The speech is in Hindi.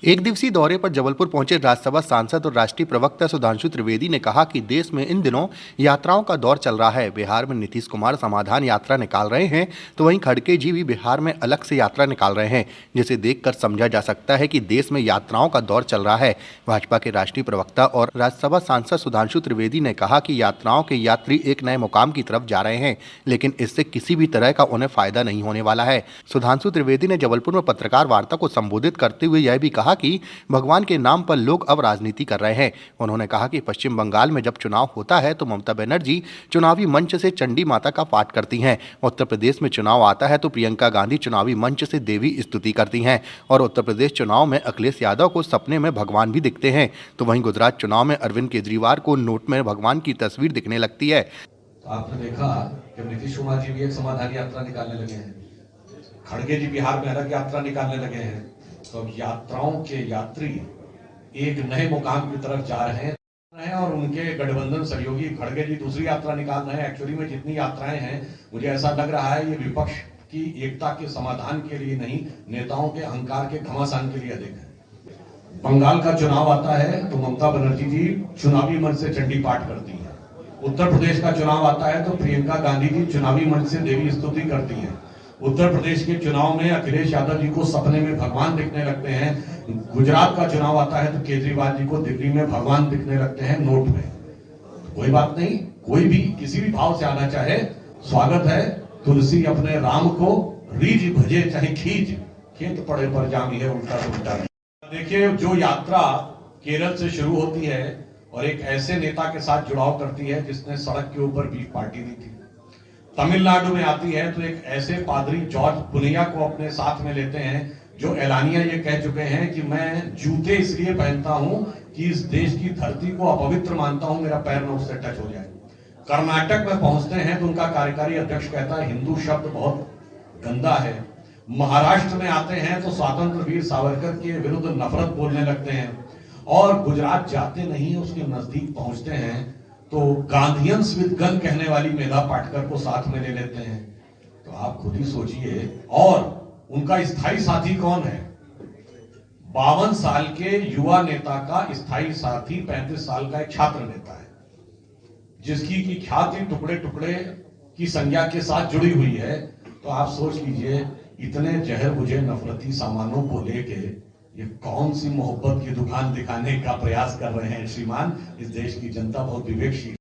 एक दिवसीय दौरे पर जबलपुर पहुंचे राज्यसभा सांसद और राष्ट्रीय प्रवक्ता सुधांशु त्रिवेदी ने कहा कि देश में इन दिनों यात्राओं का दौर चल रहा है। बिहार में नीतीश कुमार समाधान यात्रा निकाल रहे हैं तो वहीं खड़गे जी भी बिहार में अलग से यात्रा निकाल रहे हैं, जिसे देखकर समझा जा सकता है कि देश में यात्राओं का दौर चल रहा है। भाजपा के राष्ट्रीय प्रवक्ता और राज्यसभा सांसद सुधांशु त्रिवेदी ने कहा कि यात्राओं के यात्री एक नए मुकाम की तरफ जा रहे हैं, लेकिन इससे किसी भी तरह का उन्हें फायदा नहीं होने वाला है। सुधांशु त्रिवेदी ने जबलपुर में पत्रकार वार्ता को संबोधित करते हुए यह भी कहा कि भगवान के नाम पर लोग अब राजनीति कर रहे हैं। उन्होंने कहा कि पश्चिम बंगाल में जब चुनाव होता है तो ममता बनर्जी चुनावी मंच से चंडी माता का पाठ करती हैं। उत्तर प्रदेश में चुनाव आता है तो प्रियंका गांधी चुनावी मंच से देवी स्तुति करती हैं और उत्तर प्रदेश चुनाव में अखिलेश यादव को सपने में भगवान भी दिखते हैं, तो वहीं गुजरात चुनाव में अरविंद केजरीवाल को नोट में भगवान की तस्वीर दिखने लगती है। आपने देखा कि नीतीश कुमार जी भी एक समाधान यात्रा निकालने लगे हैं, खड़गे जी बिहार में अलग यात्रा निकालने लगे हैं। तो अब यात्राओं के यात्री एक नए मुकाम की तरफ जा रहे हैं और उनके गठबंधन सहयोगी खड़गे जी दूसरी यात्रा निकाल रहे हैं। एक्चुअली में जितनी यात्राएं हैं, मुझे ऐसा लग रहा है ये विपक्ष की एकता के समाधान के लिए नहीं, नेताओं के अहंकार के घमासान के लिए अधिक है। बंगाल का चुनाव आता है तो ममता बनर्जी जी चुनावी मंच से चंडी पाठ करती है। उत्तर प्रदेश का चुनाव आता है तो प्रियंका गांधी जी चुनावी मंच से देवी स्तुति करती हैं। उत्तर प्रदेश के चुनाव में अखिलेश यादव जी को सपने में भगवान दिखने लगते हैं। गुजरात का चुनाव आता है तो केजरीवाल जी को दिल्ली में भगवान दिखने लगते हैं नोट में। कोई बात नहीं, कोई भी किसी भी भाव से आना चाहे स्वागत है। तुलसी अपने राम को रीझ भजे चाहे खींच, खेत पड़े पर जामी है उल्टा तो उल्टा। देखिए, जो यात्रा केरल से शुरू होती है और एक ऐसे नेता के साथ जुड़ाव करती है जिसने सड़क के ऊपर बीफ पार्टी दी थी, तमिलनाडु में आती है तो एक ऐसे पादरी जॉर्ज पुनिया को अपने साथ में लेते हैं जो एलानिया ये कह चुके हैं कि मैं जूते इसलिए पहनता हूं कि इस देश की धरती को अपवित्र मानता हूं, मेरा पैर न उससे टच हो जाए। कर्नाटक में पहुंचते हैं तो उनका कार्यकारी अध्यक्ष कहता है हिंदू शब्द बहुत गंदा है। महाराष्ट्र में आते हैं तो स्वतंत्र वीर सावरकर के विरुद्ध नफरत बोलने लगते हैं और गुजरात जाते नहीं उसके नजदीक पहुंचते हैं तो गांधीयंस विद गन कहने वाली मेधा पाटकर को साथ में ले लेते हैं। तो आप खुद ही सोचिए। और उनका स्थायी साथी कौन है? 52 साल के युवा नेता का स्थायी साथी 35 साल का एक छात्र नेता है जिसकी की ख्याति टुकड़े टुकड़े की संज्ञा के साथ जुड़ी हुई है। तो आप सोच लीजिए, इतने जहर बुझे नफरती सामानों को लेके ये कौन सी मोहब्बत की दुकान दिखाने का प्रयास कर रहे हैं श्रीमान। इस देश की जनता बहुत विवेकशील